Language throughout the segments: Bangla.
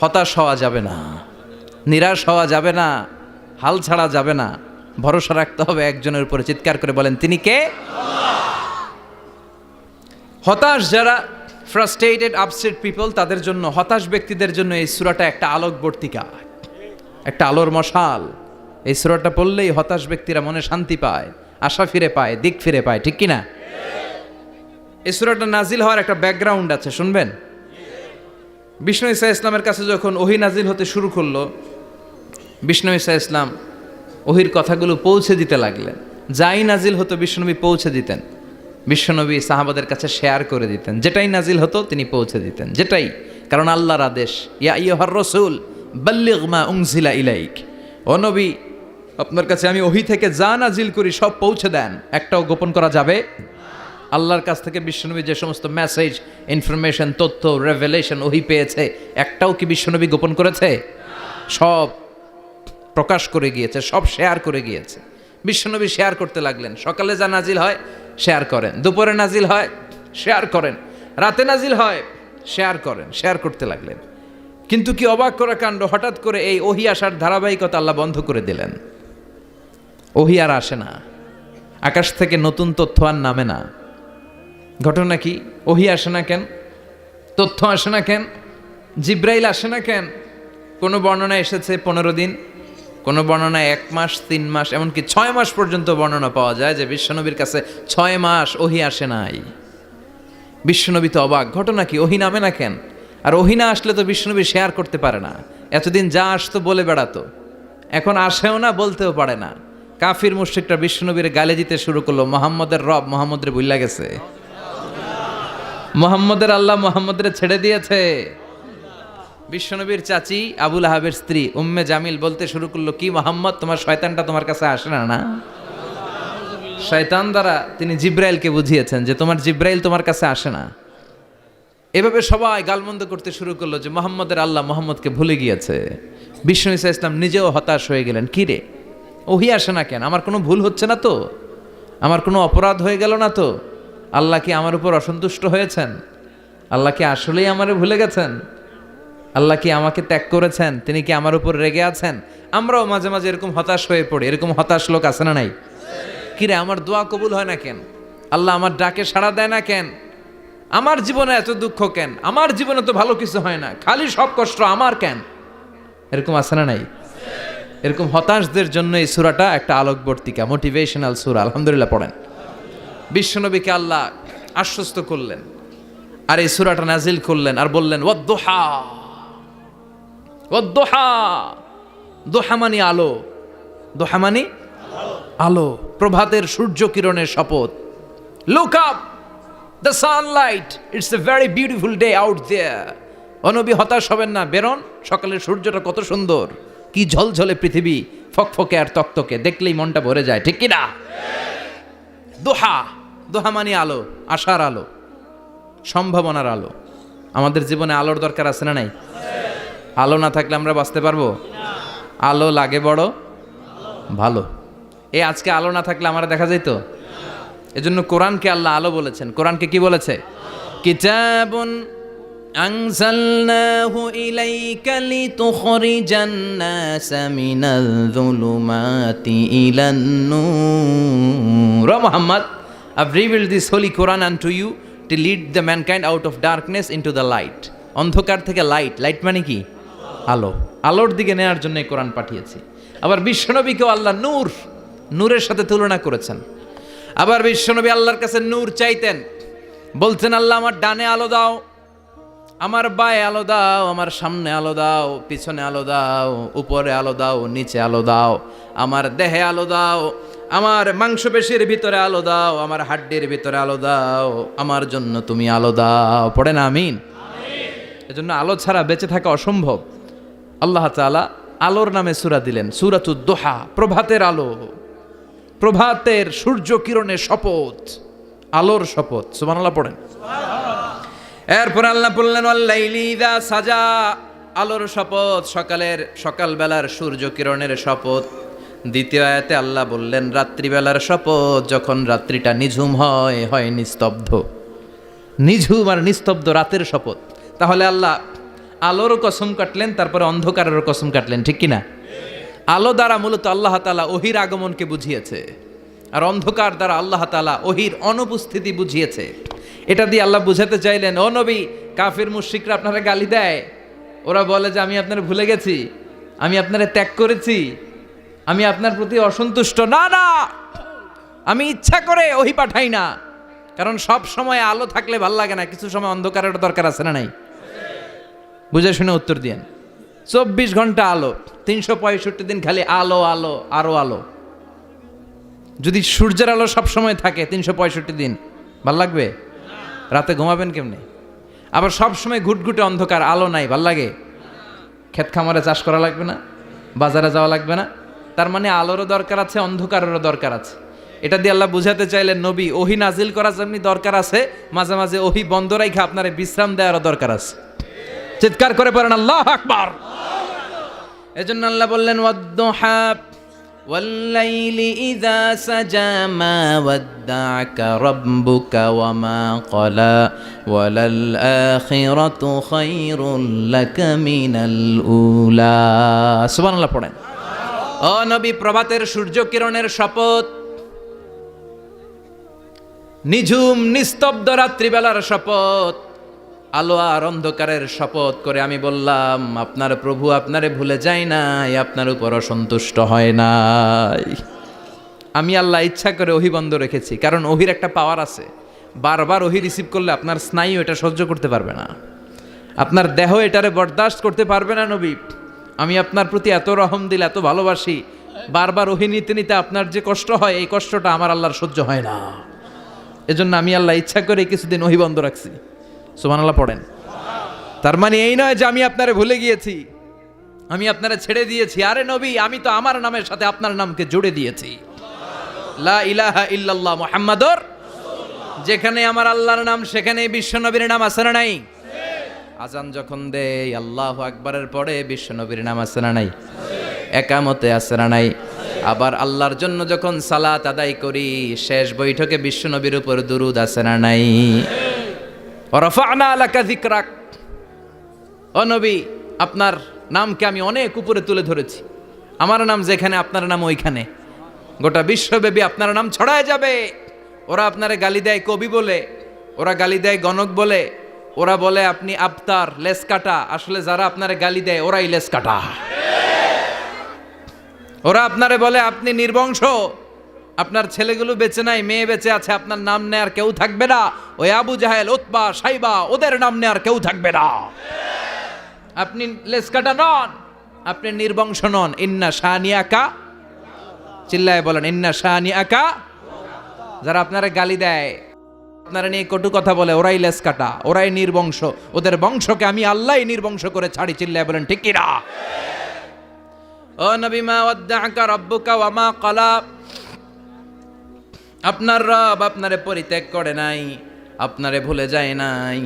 হতাশ হওয়া যাবে না, নিরাশ হওয়া যাবে না, হাল ছাড়া যাবে না, ভরসা রাখতে হবে একজনের উপরে। চিৎকার করে বলেন, তিনি কে? হতাশ যারা, ফ্রাস্ট্রেটেড আপসেট পিপল, তাদের জন্য, হতাশ ব্যক্তিদের জন্য এই সূরাটা একটা আলোকবর্তিকা, একটা আলোর মশাল। এই সূরাটা পড়লেই হতাশ ব্যক্তিরা মনে শান্তি পায়, আশা ফিরে পায়, দিক ফিরে পায়, ঠিক কিনা? এই সূরাটা নাজিল হওয়ার একটা ব্যাকগ্রাউন্ড আছে, শুনবেন। বিষ্ণু ঈসা ইসলামের কাছে যখন ওহী নাজিল হতে শুরু করলো, বিষ্ণু ঈসা ইসলাম ওহির কথাগুলো পৌঁছে দিতে লাগলেন। যাই নাজিল হতো বিশ্বনবী পৌঁছে দিতেন, বিশ্বনবী সাহাবাদের কাছে শেয়ার করে দিতেন। যেটাই নাজিল হতো তিনি পৌঁছে দিতেন, যেটাই, কারণ আল্লাহর আদেশ, ইয়া আইয়ুহার রাসূল বাল্লিগ মা উনজিলা ইলাইক, ও নবী আপনার কাছে আমি ওহী থেকে যা নাজিল করি সব পৌঁছে দেন, একটাও গোপন করা যাবে। আল্লাহর কাছ থেকে বিশ্বনবী যে সমস্ত মেসেজ, ইনফরমেশন, তথ্য, রেভেলেশন ওহী পেয়েছে, একটাও কি বিশ্বনবী গোপন করেছে? সব প্রকাশ করে গিয়েছে, সব শেয়ার করে গিয়েছে। বিশ্বনবী শেয়ার করতে লাগলেন। সকালে যা নাজিল হয় শেয়ার করেন, দুপুরে নাজিল হয় শেয়ার করেন, রাতে নাজিল হয় শেয়ার করেন, শেয়ার করতে লাগলেন। কিন্তু কি অবাক করা কাণ্ড, হঠাৎ করে এই ওহী আসার ধারাবাহিকতা আল্লাহ বন্ধ করে দিলেন। ওহী আর আসে না, আকাশ থেকে নতুন তথ্য আর নামে না। ঘটনা কি? ওহী আসে না কেন? তথ্য আসে না কেন? জিব্রাইল আসে না কেন? কোনো বর্ণনায় এসেছে 15 দিন, কোনো বর্ণনায় 1 মাস, 3 মাস, এমনকি 6 মাস পর্যন্ত বর্ণনা পাওয়া যায় যে বিশ্বনবীর কাছে 6 মাস ওহী আসে নাই। বিশ্বনবী তো অবাক, ঘটনা কি? ওহী নামে না কেন? আর ওহী না আসলে তো বিশ্বনবী শেয়ার করতে পারে না। এতদিন যা আসতো বলে বেড়াতো, এখন আসেও না, বলতেও পারে না। কাফির মুশরিকরা বিশ্বনবীর গালে দিতে শুরু করলো, মুহাম্মদের রব মুহাম্মদের ভুইলা গেছে, মুহাম্মদের আল্লাহ মুহাম্মদের ছেড়ে দিয়েছে। বিশ্বনবীর চাচি আবু লাহাবের স্ত্রী উম্মে জামিল বলতে শুরু করলো, কি মুহাম্মদ, তোমার শয়তানটা তোমার কাছে আসে না? না, শয়তান দ্বারা তিনি জিব্রাইলকে বুঝিয়েছেন যে তোমার জিব্রাইল তোমার কাছে আসে না। এভাবে সবাই গালমন্দ করতে শুরু করলো যে মুহাম্মদের আল্লাহ মুহাম্মদকে ভুলে গিয়েছে। বিষ্ণু ঈসা ইসলাম নিজেও হতাশ হয়ে গেলেন। কি রে, ওহী আসে না কেন? আমার কোনো ভুল হচ্ছে না তো? আমার কোনো অপরাধ হয়ে গেল না তো? আল্লাহ কি আমার উপর অসন্তুষ্ট হয়েছেন? আল্লাহ কি আসলেই আমারে ভুলে গেছেন? আল্লাহ কি আমাকে ত্যাগ করেছেন? তিনি কি আমার উপর রেগে আছেন? আমরাও মাঝে মাঝে এরকম হতাশ হয়ে পড়ি। এরকম হতাশ লোক আছে না নাই? কিরে, আমার দোয়া কবুল হয় না কেন? আল্লাহ আমার ডাকে সাড়া দেয় না কেন? আমার জীবনে এত দুঃখ কেন? আমার জীবনে তো ভালো কিছু হয় না, খালি সব কষ্ট আমার কেন? এরকম আছে না নাই? এরকম হতাশদের জন্য এই সূরাটা একটা আলোকবর্তিকা, মোটিভেশনাল সূরা। আলহামদুলিল্লাহ পড়েন। বিশ্বনবীকে আল্লাহ আশ্বস্ত করলেন আর এই সূরাটা নাজিল করলেন আর বললেন, ওয়াদ-দুহা, ওয়াদ-দুহা। দুহা মানে আলো, দুহা মানে আলো, প্রভাতের সূর্য কিরণের শপথ। Look up, the sunlight, it's a very beautiful day out there. ও নবী, হতাশ হবেন না, বেরোন, সকালের সূর্যটা কত সুন্দর, কি ঝলঝলে পৃথিবী, ফকফকে আর তকতকে, দেখলেই মনটা ভরে যায়, ঠিক কি না? দোহা, দোহা মানে আলো, আশার আলো, সম্ভাবনার আলো। আমাদের জীবনে আলোর দরকার আছে না নাই? আলো না থাকলে আমরা বাঁচতে পারবো? আলো লাগে বড় ভালো। এই আজকে আলো না থাকলে আমরা দেখা যেত। এজন্য কোরআনকে আল্লাহ আলো বলেছেন। কোরআনকে কি বলেছে? কিতাবুন আনজালনাহু ইলাইকা লিতুখরিজান নাসা মিনাল যুলুমাতি ইলান নূর। ও Muhammad, I've revealed this holy Quran unto you to lead the mankind out of darkness into the light. অন্ধকার থেকে লাইট, লাইট মানে কি? আলো, আলোর দিকে নেওয়ার জন্য এই কোরআন পাঠিয়েছি। আবার বিশ্বনবীকেও আল্লাহ নূর, নূরের সাথে তুলনা করেছেন। আবার বিশ্বনবী আল্লাহর কাছে নূর চাইতেন, বলতেন, আল্লাহ আমার ডানে আলো দাও, আমার বায়ে আলো দাও, আমার সামনে আলো দাও, পিছনে আলো দাও, উপরে আলো দাও, নিচে আলো দাও, আমার দেহে আলো দাও, আমার মাংসপেশির ভিতরে আলো দাও, আমার হাড্ডির ভিতরে আলো দাও, আমার জন্য তুমি আলো দাও। পড়ে না আমিন? এজন্য আলো ছাড়া বেঁচে থাকা অসম্ভব। আল্লাহ তাআলা আলোর নামে সূরা দিলেন, সূরাতুদ দুহা, প্রভাতের আলো, প্রভাতের সূর্য কিরণের শপথ, আলোর শপথ। সুবহানাল্লাহ পড়েন। এরপর আল্লাহ বললেন, ওয়াল-লাইলি ইযা সাজা, আলোর শপথ, সকালবেলার সূর্য কিরণের শপথ। দ্বিতীয় আয়াতে আল্লাহ বললেন, রাত্রিবেলার শপথ, যখন রাত্রিটা নিঝুম হয় নিস্তব্ধ। নিঝুম আর নিস্তব্ধ রাতের শপথ। তাহলে আল্লাহ আলোরও কসম কাটলেন, তারপরে অন্ধকারেরও কসম কাটলেন, ঠিক কিনা? আলো দ্বারা মূলত আল্লাহ তাআলা ওহির আগমনকে বুঝিয়েছে, আর অন্ধকার দ্বারা আল্লাহ তাআলা ওহির অনুপস্থিতি বুঝিয়েছে। এটা দিয়ে আল্লাহ বুঝাতে চাইলেন, ও নবী, কাফির মুশরিকরা আপনারা গালি দেয়, ওরা বলে যে আমি আপনারা ভুলে গেছি, আমি আপনারা ত্যাগ করেছি, আমি আপনার প্রতি অসন্তুষ্ট। না না, আমি ইচ্ছা করে ওহি পাঠাই না, কারণ সব সময় আলো থাকলে ভাল লাগে না, কিছু সময় অন্ধকারের দরকার আছে না নাই? বুঝে শুনে উত্তর দিয়েন। 24 ঘন্টা আলো, 365 দিন খালি আলো আলো আরো আলো। যদি সূর্যের আলো সব সময় থাকে 365 দিন, ভাল লাগবে? রাতে ঘুমাবেন কেমনে? আবার সব সময় ঘুটঘুটে অন্ধকার, আলো নাই, ভাল লাগে? ক্ষেত খামারে চাষ করা লাগবে না, বাজারে যাওয়া লাগবে না। তার মানে আলোরও দরকার আছে, অন্ধকারেরও দরকার আছে। এটা দিয়ে আল্লাহ বুঝাতে চাইলেন, নবী, ওহি নাজিল করার জন্য দরকার আছে, মাঝে মাঝে ওহি বন্ধ রাখা আপনারে বিশ্রাম দেওয়ারও দরকার আছে। চিৎকার করে পড়েন আল্লাহু আকবার। এজন্য আল্লাহ বললেন, ওয়াদ-দুহা ওয়াল-লাইলি ইযা সাজা মা ওয়াদ্দা'আকা রাব্বুকা ওয়া মা ক্বালা ওয়ালাল আখিরাতু খায়রুল লাকা মিনাল উলা। সুবহানাল্লাহ পড়েন। ও নবী, প্রভাতের সূর্য কিরণের শপথ, নিঝুম নিস্তব্ধ রাত্রিবেলার শপথ, আলো আর অন্ধকারের শপথ করে আমি বললাম, আপনার প্রভু আপনারে ভুলে যায় নাই, আপনার উপর অসন্তুষ্ট হয় নাই। আমি আল্লাহ ইচ্ছা করে ওহি বন্ধ রেখেছি, কারণ ওহির একটা পাওয়ার আছে। বারবার ওহি রিসিভ করলে আপনার স্নায়ু এটা সহ্য করতে পারবে না, আপনার দেহ এটারে বরদাস্ত করতে পারবে না। নবী, আমি আপনার প্রতি এত রহম দিল, এত ভালোবাসি, বারবার ওহি নিতে নিতে আপনার যে কষ্ট হয়, এই কষ্টটা আমার আল্লাহর সহ্য হয় না। এজন্য আমি আল্লাহ ইচ্ছা করে কিছুদিন ওহি বন্ধ রাখছি। সুবহানাল্লাহ পড়েন। তার মানে এই নয় যে আমি আপনারে ভুলে গিয়েছি, আমি আপনারে ছেড়ে দিয়েছি। আরে নবী, আমি তো আমার নামের সাথে আপনার নামকে জুড়ে দিয়েছি। লা ইলাহা ইল্লাল্লাহ মুহাম্মাদুর রাসূলুল্লাহ। যেখানে আমার আল্লাহর নাম, সেখানে বিশ্ব নবীর নাম আছে না নাই? আজান যখন দেই আল্লাহু আকবারের পরে বিশ্ব নবীর নাম আছে না নাই? একামতে আছে না নাই? আবার আল্লাহর জন্য যখন সালাত আদায় করি, শেষ বৈঠকে বিশ্ব নবীর উপর দুরূদ আছে না নাই? রাফা'না লাকা যিকরাক। ও নবী, আপনার নামকে আমি অনেক উপরে তুলে ধরেছি। আমার নাম যেখানে, আপনার নাম ওইখানে। গোটা বিশ্বব্যাপী আপনার নাম ছড়ায় যাবে। ওরা আপনারে গালি দেয় কবি বলে, ওরা গালি দেয় গণক বলে, ওরা বলে আপনি আবতার, লেস কাটা। আসলে যারা আপনারে গালি দেয় ওরাই লেস কাটা। ওরা আপনারে বলে আপনি নির্বংশ, আপনার ছেলেগুলো বেঁচে নাই, মেয়ে বেঁচে আছে, আপনার নাম নেয়ার কেউ থাকবে না। ওই আবু জাহেল, উতবা, সাইবা, ওদের নাম নেয়ার কেউ থাকবে না। আপনি লেসকাটা নন, আপনি নির্বংশ নন। ইন্না শানিয়াকা, চিল্লায় বলেন, ইন্না শানিয়াকা। যারা আপনারা গালি দেয়, আপনারা নিয়ে কটু কথা বলে, ওরাই লেসকাটা, ওরাই নির্বংশ। ওদের বংশকে আমি আল্লাহই নির্বংশ করে ছাড়ি। চিল্লায় বলেন ঠিক কিনা? ও নবী, মা ওয়াদ্দা'আকা রাব্বুকা ওয়া মা ক্বালা। আপনার রব আপনারে পরিত্যাগ করে নাই, আপনারে ভুলে যায় নাই,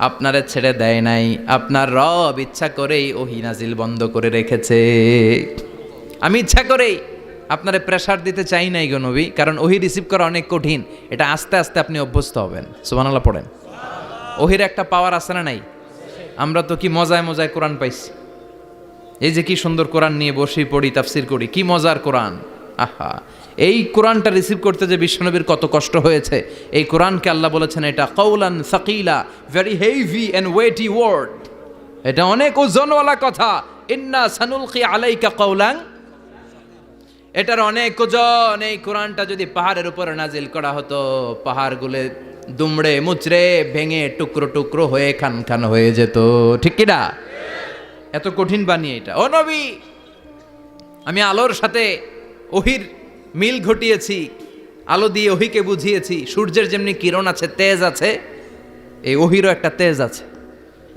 আপনারে ছেড়ে দেয় নাই। আপনার রব ইচ্ছা করেই ওহি নাজিল বন্ধ করে রেখেছে। আমি ইচ্ছা করেই আপনারে প্রেসার দিতে চাই নাই গো নবী, কারণ ওহি রিসিভ করা অনেক কঠিন। এটা আস্তে আস্তে আপনি অভ্যস্ত হবেন। সুবহানাল্লাহ পড়েন। ওহির একটা পাওয়ার আছে না নাই? আমরা তো কি মজায় মজায় কোরআন পাইছি। এই যে কি সুন্দর কোরআন নিয়ে বসে পড়ি, তাফসির করি, কি মজার কোরআন। আহা, এই কোরআনটা রিসিভ করতে যে বিশ্বনবীর কত কষ্ট হয়েছে। এই কোরআনকে আল্লাহ বলেছেন এটা কাউলান সাকিলা, very heavy and weighty word. এটা অনেক ওজনওয়ালা কথা। ইন্না সানুলকি আলাইকা কাউলান, এটার অনেক ওজন। এই কোরআনটা যদি পাহাড়ের উপরে নাজিল করা হতো, পাহাড়গুলো দুমড়ে মুচড়ে ভেঙে টুকরো টুকরো হয়ে খান খান হয়ে যেত। ঠিক কিনা? এত কঠিন বানিয়ে এটা। ও নবী, আমি আলোর সাথে ওহির মিল ঘটিয়েছি, আলো দিয়ে ওহিকে বুঝিয়েছি। সূর্যের যেমনি কিরণ আছে, তেজ আছে, এই ওহিরও একটা তেজ আছে।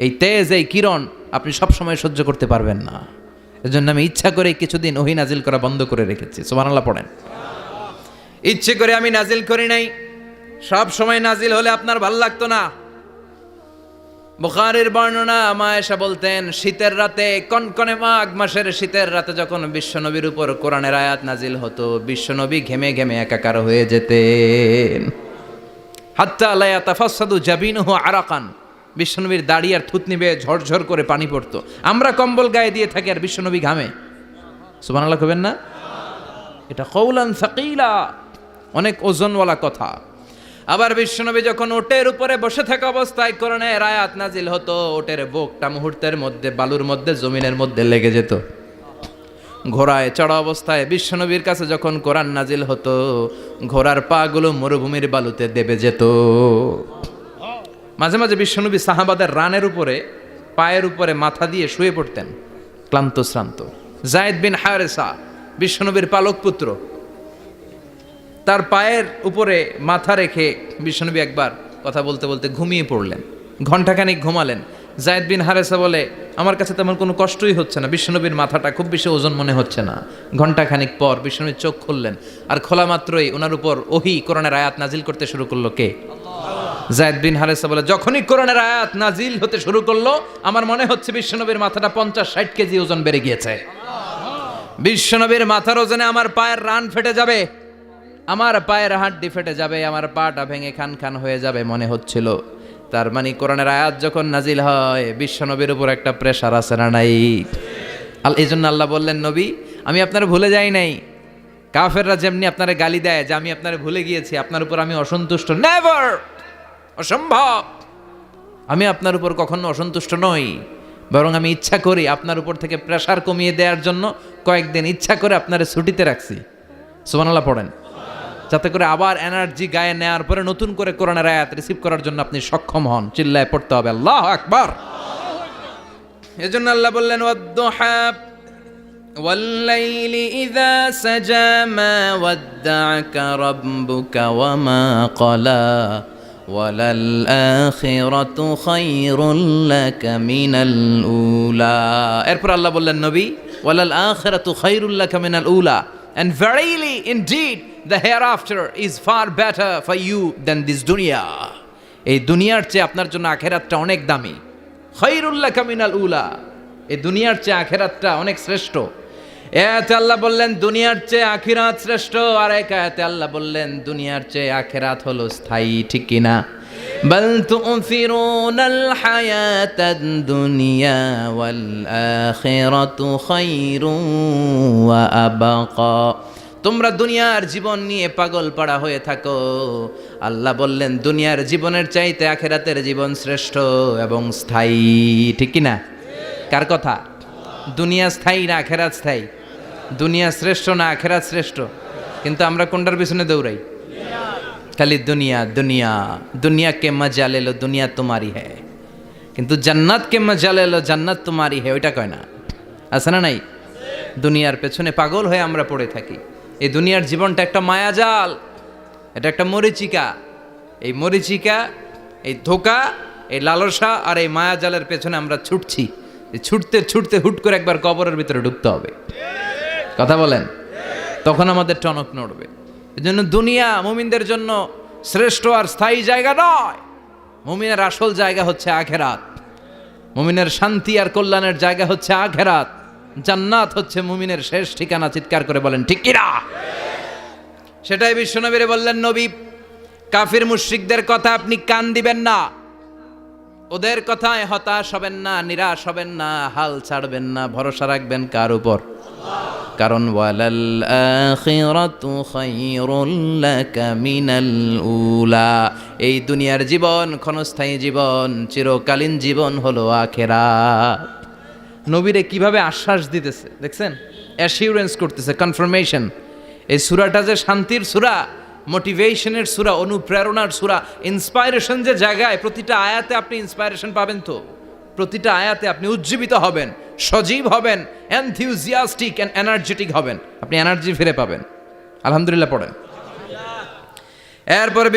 এই তেজ, এই কিরণ আপনি সব সময় সহ্য করতে পারবেন না। এজন্য আমি ইচ্ছা করে কিছুদিন ওহি নাজিল করা বন্ধ করে রেখেছি। সুবহানাল্লাহ পড়েন। ইচ্ছে করে আমি নাজিল করি নাই। সব সময় নাজিল হলে আপনার ভালো লাগতো না। বুখারীর বর্ণনা, মা আয়েশা বলতেন, শীতের রাতে, কনকনে মাঘ মাসের শীতের রাতে যখন বিশ্বনবীর উপর কোরআনের আয়াত নাজিল হতো, বিশ্বনবী ঘেমে ঘেমে একাকার হয়ে যেতেন। হাত্তা লা ইয়াতাফাসসাদু জাবিনুহু আরাকান, বিশ্বনবীর দাড়ি আর থুতনি বেয়ে ঝরঝর করে পানি পড়তো। আমরা কম্বল গায়ে দিয়ে থাকি আর বিশ্বনবী ঘামে। সুবহানাল্লাহ কবেন না? এটা কওলান সাকিলা, অনেক ওজনওয়ালা কথা। আবার বিশ্বনবী যখন ওটের উপরে বসে থাকা অবস্থায় কোরআনের আয়াত নাজিল হতো, ওটের বুকটা মুহূর্তের মধ্যে বালুর মধ্যে জমিনের মধ্যে লেগে যেত। ঘোড়ায় চড়া অবস্থায় বিশ্বনবীর কাছে যখন কোরআন নাজিল হতো, ঘোড়ার পা গুলো মরুভূমির বালুতে দেবে যেত। মাঝে মাঝে বিশ্বনবী সাহাবাদের রানের উপরে, পায়ের উপরে মাথা দিয়ে শুয়ে পড়তেন ক্লান্ত শ্রান্ত। যায়েদ বিন হারেসা বিশ্বনবীর পালক পুত্র, তার পায়ের উপরে মাথা রেখে বিশ্বনবী একবার কথা বলতে বলতে ঘুমিয়ে পড়লেন। ঘণ্টাখানিক ঘুমালেন। যায়েদ বিন হারেসা বলে, আমার কাছে তেমন কোনো কষ্টই হচ্ছে না, বিশ্বনবীর মাথাটা খুব বেশি ওজন মনে হচ্ছে না। ঘণ্টাখানিক পর বিশ্বনবীর চোখ খুললেন, আর খোলা মাত্রই ওনার উপর ওহী কোরআনের আয়াত নাজিল করতে শুরু করলো। কে? যায়েদ বিন হারেসা বলে, যখনই কোরআনের আয়াত নাজিল হতে শুরু করলো, আমার মনে হচ্ছে বিশ্বনবীর মাথাটা 50-60 কেজি ওজন বেড়ে গিয়েছে। বিশ্বনবীর মাথার ওজনে আমার পায়ের রান ফেটে যাবে, আমার পায়ের হাড্ডি ফেটে যাবে, আমার পাটা ভেঙে খান খান হয়ে যাবে মনে হচ্ছিল। তার মানে কোরআনের আয়াত যখন নাজিল হয়, বিশ্বনবীর উপর একটা প্রেশার আছে না নাই? এই জন্য আল্লাহ বললেন, নবী আমি আপনার ভুলে যাই নাই। কাফেররা যেমনি আপনারে গালি দেয় যে আমি আপনারে ভুলে গিয়েছি, আপনার উপর আমি অসন্তুষ্ট, নেভার, অসম্ভব। আমি আপনার উপর কখনো অসন্তুষ্ট নই, বরং আমি ইচ্ছা করি আপনার উপর থেকে প্রেশার কমিয়ে দেওয়ার জন্য কয়েকদিন ইচ্ছা করে আপনারে ছুটিতে রাখছি। সুবহানাল্লাহ পড়েন, যাতে করে আবার এনার্জি গায়ে নেওয়ার পরে নতুন করে কোরআনের আয়াত রিসিভ করার জন্য আপনি সক্ষম হন। চিল্লায় পড়তে হবে আল্লাহু আকবার। এজন্য আল্লাহ বললেন, ওয়াদ-দুহা ওয়াল-লাইলি ইযা সাজা মা ওয়াদ্দা'আকা রাব্বুকা ওয়া মা ক্বালা ওয়ালাল আখিরাতু খায়রুল লাকা মিনাল উলা। এরপর আল্লাহ বললেন, নবী ওয়ালাল আখিরাতু খায়রুল লাকা মিনাল উলা, and verily indeed the hereafter is far better for you than this dunya. এই দুনিয়ার চেয়ে আপনার জন্য আখিরাতটা অনেক দামি। খায়রুল লাকা মিনাল উলা, এই দুনিয়ার চেয়ে আখিরাতটা অনেক শ্রেষ্ঠ। এতে আল্লাহ বললেন দুনিয়ার চেয়ে আখিরাত শ্রেষ্ঠ, আর এক আয়াতে আল্লাহ বললেন দুনিয়ার চেয়ে আখিরাত হলো স্থায়ী। ঠিক কি না? বাল তু'থিরুনাল হায়াতাদ দুনিয়া ওয়াল আখিরাতু খায়রুন ওয়া আবকা। তোমরা দুনিয়ার জীবন নিয়ে পাগল পাড়া হয়ে থাকো, আল্লাহ বললেন দুনিয়ার জীবনের চাইতে আখিরাতের জীবন শ্রেষ্ঠ এবং স্থায়ী। ঠিক কি না? কার কথা? দুনিয়া স্থায়ী না আখিরাত স্থায়ী? দুনিয়া শ্রেষ্ঠ না আখিরাত শ্রেষ্ঠ? কিন্তু আমরা কোনটার পিছনে দৌড়াই? খালি দুনিয়া দুনিয়া। দুনিয়া কে মজা লে লো, দুনিয়া তোমারি হ্যায়, কিন্তু জান্নাত কে মজা লে লো, জান্নাত তোমারি হ্যায়, ওইটা কয় না? আছে না নাই? দুনিয়ার পেছনে পাগল হয়ে আমরা পড়ে থাকি। এই দুনিয়ার জীবনটা একটা মায়াজাল, এটা একটা মরিচিকা। এই মরিচিকা, এই ধোঁকা, এই লালসা আর এই মায়াজালের পেছনে আমরা ছুটছি। ছুটতে ছুটতে হুট করে একবার কবরের ভিতরে ঢুকতে হবে। কথা বলেন, তখন আমাদের টনক নড়বে। এই জন্য দুনিয়া মুমিনদের জন্য শ্রেষ্ঠ আর স্থায়ী জায়গা নয়। মুমিনের আসল জায়গা হচ্ছে আখিরাত। মুমিনের শান্তি আর কল্যাণের জায়গা হচ্ছে আখিরাত। জান্নাত হচ্ছে মুমিনের শেষ ঠিকানা। চিৎকার করে বলেন ঠিক কি না? সেটাই বিশ্বনবীরে বললেন, নবী কাফির মুশরিকদের কথা আপনি কান দিবেন না, ওদের কথায় হতাশ হবেন না, নিরাশ হবেন না, হাল ছাড়বেন না, ভরসা রাখবেন কার উপর? কারণ ওয়ালাল আখিরাতু খায়রুল লাকা মিনাল উলা, এই দুনিয়ার জীবন ক্ষণস্থায়ী জীবন, চিরকালীন জীবন হলো আখিরাত। নবীরে কিভাবে আশ্বাস দিতেছে দেখছেন, অ্যাসিউরেন্স করতেছে, কনফার্মেশন। এই সূরাটা যে শান্তির সূরা, মোটিভেশনের সূরা, অনুপ্রেরণার সূরা, ইন্সপাইরেশন যে জায়গায়, প্রতিটা আয়াতে আপনি ইন্সপাইরেশন পাবেন। তো প্রতিটা আয়াতে আপনি উজ্জীবিত হবেন, সজীব হবেন, এনথিউজিয়াস্টিক এন্ড এনার্জেটিক হবেন, আপনি এনার্জি ফিরে পাবেন। আলহামদুলিল্লাহ পড়েন। এরপরে